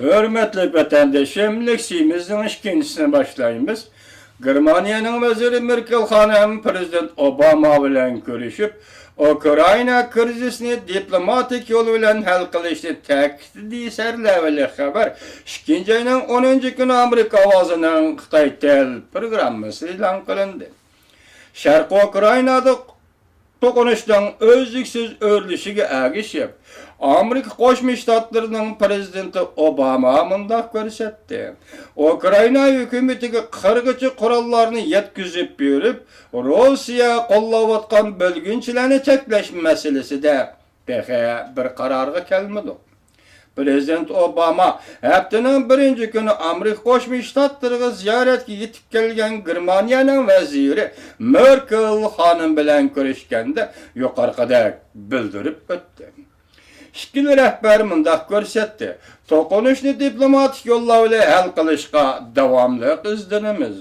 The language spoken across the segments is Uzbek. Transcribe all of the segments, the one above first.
Hürmetli vatandaşım, leksimizin ikincisine başlayımız. Germaniyanın veziri Merkel hanım Prezident Obama bilen görüşüp, Ukrayna krizisini diplomatik yol bilen hal qilishni ta'kidli serlavali xabar. 2 ayının 10 günü Amerika ovozinin Xitoy tel programmasi e'lon qilindi. Sharq Ukraynada to'qinishdan o'zliksiz o'rlishiga agishib, Amerika Qo'shma Shtatlarının prezidenti Obama mundaq ko'rsatdi. Ukrayna hukumatiga qirg'ichi qurollarni yetkazib berib, Rossiya qo'llayotgan bo'lginchilarni cheklash masalasida bir qarorga kelmadi. Prezident Obama haftaning 1-kuni Amerika Qo'shma Shtatlariga ziyoratga yetib kelgan Germaniyaning vaziri Merkel xonim bilan ko'rishganda yuqorqidek bildirib o'tdi. İkili rəhbər mundaq ko'rsatdi. To'qinishni diplomatik yo'llar bilan hal qilishga davomli izlanamiz.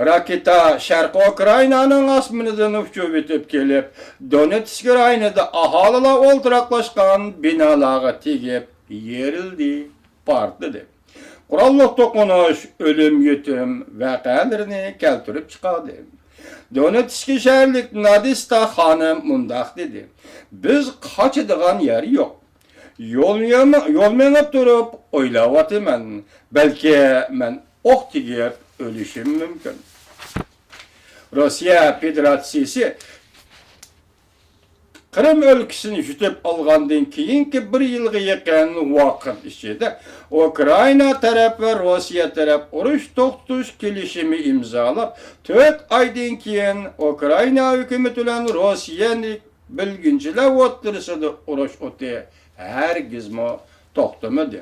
Raketa Sharq Ukraynaning osmonidan uchib o'tib kelib, Donetsk rayonida aholilar o'ltiraqlashgan binolarga tegib, yerildi, portladi. Qurolli to'qinish o'lim yetim voqealarini keltirib chiqardi. Donetsk shaharlik Nadista xonim mundaq dedi. Biz qochadigan yer yo'q. Yo'l menib turib o'ylayapman. Balki men o'q tegib o'lishim mumkin. Rossiya Federatsiyasi Qrim өлkəsini yutib alğandan keyinki 1 yılga yaqin vaqt ichida Ukrayna taraf va Rossiya taraf urush to'xtatish kelishimi imzolab, 4 aydan keyin Ukrayna hukumati bilan Rossiyaning bilginchilar o'rtasida urush o'ti hargizmo to'xtamadı.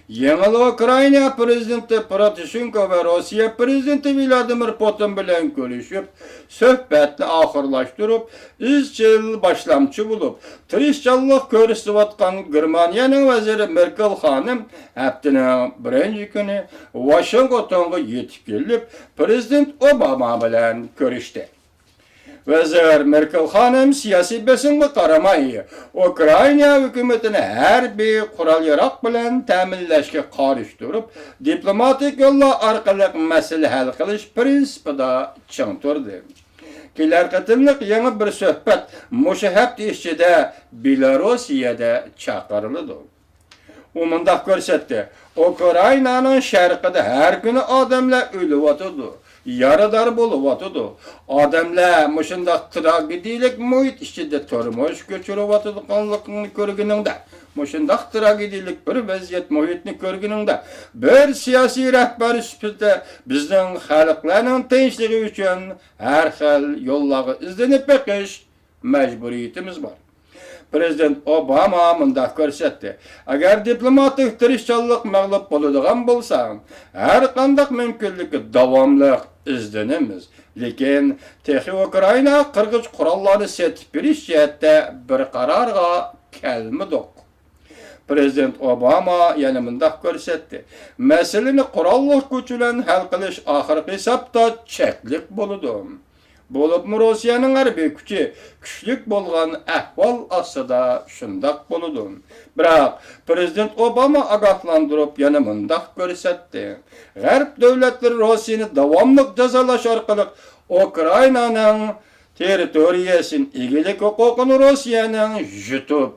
Yeni Ukrayna prezidenti Poroshenko ve Rossiya prezidenti Vladimir Putin bilan görüşüp, söhbetni oxirlashtirib, izchil boshlamchi bo'lib, tirishchanlik ko'rsatayotgan Germaniyaning vaziri Merkel xonim haftaning 1-kuni Washingtonga yetib kelib, prezident Obama bilan ko'rishdi. Vazir Merkel xonim siyosiy besimga qaramay, Ukrayna hukumatini harbiy qurol-yarog' bilan ta'minlashga qarshi turib, diplomatik yo'llar orqali masala hal qilish prinsipida ching turdi. Kelar qatimliq yangi bir suhbat mushu hafta ichida Belarusiyada chaqirildi. U mundaq ko'rsatdi: Ukraynaning sharqida har kuni odamlar o'lyapti. Yaradar bo'lyapti. Odamlar mushundaq tragediyalik muhit ichida turmush kechirayotganligini ko'rganingda, mushundaq tragediyalik bir vaziyat muhitni ko'rganingda, bir siyosiy rahbar sifatida bizning xalqlarning tinchligi uchun har xil yo'llarga izlanib baqish majburiyatimiz bor. Prezident Obama mundaq ko'rsatdi: agar diplomatik tirishchanlik mag'lub bo'ladigan bo'lsa, har qanday mumkinlikka davomli izlanamiz. Lekin texnik Ukrayna qirg'ich qurollarni setib berish jihatda bir qarorga kelmadik. Prezident Obama yana mundaq ko'rsatdi: masalani qurolli kuch bilan hal qilish oxirgi hisobda cheklik bo'ladi. Bo'libmi Rossiyaning harbiy kuchi kuchlik bo'lgan ahvol ostida shundaq bo'ladi. Biroq prezident Obama ogohlantirib yana mundaq ko'rsatdi: G'arb davlatlari Rossiyani davomli jazolash orqali Ukraynaning territoriyasini egilik huquqini Rossiyaning yutib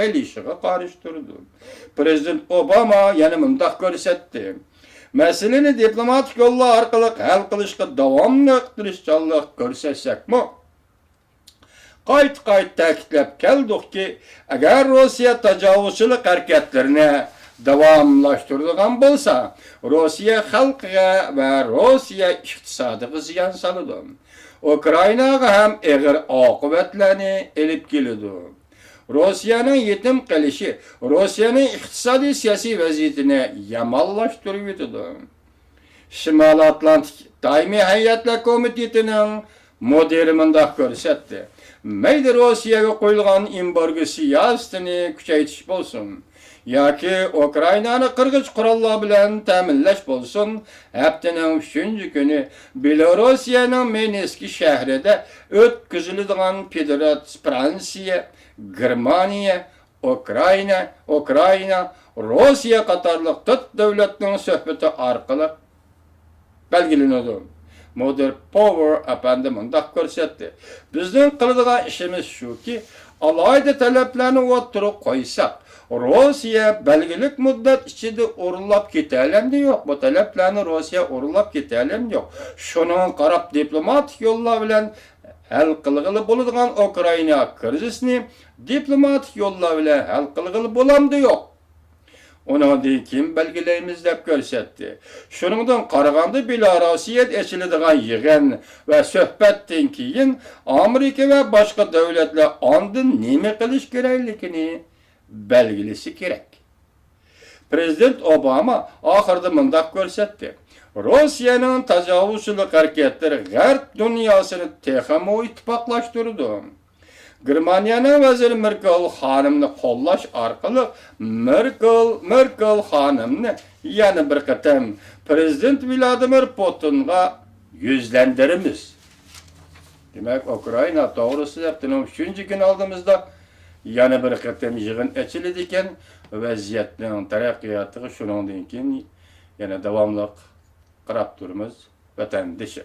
elishiga qarshi turdi. Prezident Obama yana mundaq ko'rsatdi: masalani diplomatik yo'llar orqali hal qilishga davomli tirishchanlik ko'rsatsak-mu? Qayt ta'kidlab keldikki, agar Rossiya tajovuzchilik harakatlarini davomlashtiradigan bo'lsa, Rossiya xalqiga va Rossiya iqtisodiga ziyon soladi. Ukraynaga ham og'ir oqibatlarni olib keladi. Rossiyaning yetim qilishi Rossiyaning iqtisodiy siyosiy vaziyatini yomonlashtirib yotadi. Shimoliy Atlantik doimiy hay'atlar komitetining mudiri mundaq ko'rsatdi: mayli Rossiyaga qo'yilgan embargo siyosatini kuchaytirish bo'lsin yoki Ukraynani qirg'ich qurollar bilan ta'minlash bo'lsin, haftaning 3-kuni Belorussiyaning Minsk shahrida o'tkaziladigan Federatsiya Fransiya, Germaniya, Ukrayna, Rusiya qatarlıq tut dövlətinin söhbəti arqılıq belgilenedi. Modern Power efendi mundaq görsətdi. Bizden qıldığı işimiz şu ki, alayda taleplerini oturup koysak, Rusya belgilik müddet içinde urulap gidelim yok. Bu taleplerini Rusya urulap gidelim yok. Şunun qarab diplomatik yollar bilen hal qılğılı boladigan Ukrayna krizisini diplomatik yollar bilen hal qılğılı bolamdı yok. Onu kim belgileyimiz dep görsetdi. Şunundan qaraganda Belarusiyet eçiladigan yığın ve söhbetden keyin Amerika ve başka devletler andın neme qilish kerakligini belgilisi gerek. Prezident Obama ahırda mundaq görsetdi. Rusiyanın tajovuzchilik hareketleri G'arb dunyosini texmo ittifoqlashtirdi. Germaniyanın veziri Merkel hanımını qollash arqılı Merkel hanımını yana bir qatam Prezident Vladimir Putinga yüzlendirimiz. Demek Ukrayna doğrusu yaptığının 3. gün aldığımızda yana bir qatam yığın açıldı ekan vaziyatning taraqqiyoti shundan keyin yana davomli qarab turimiz vatandoshim.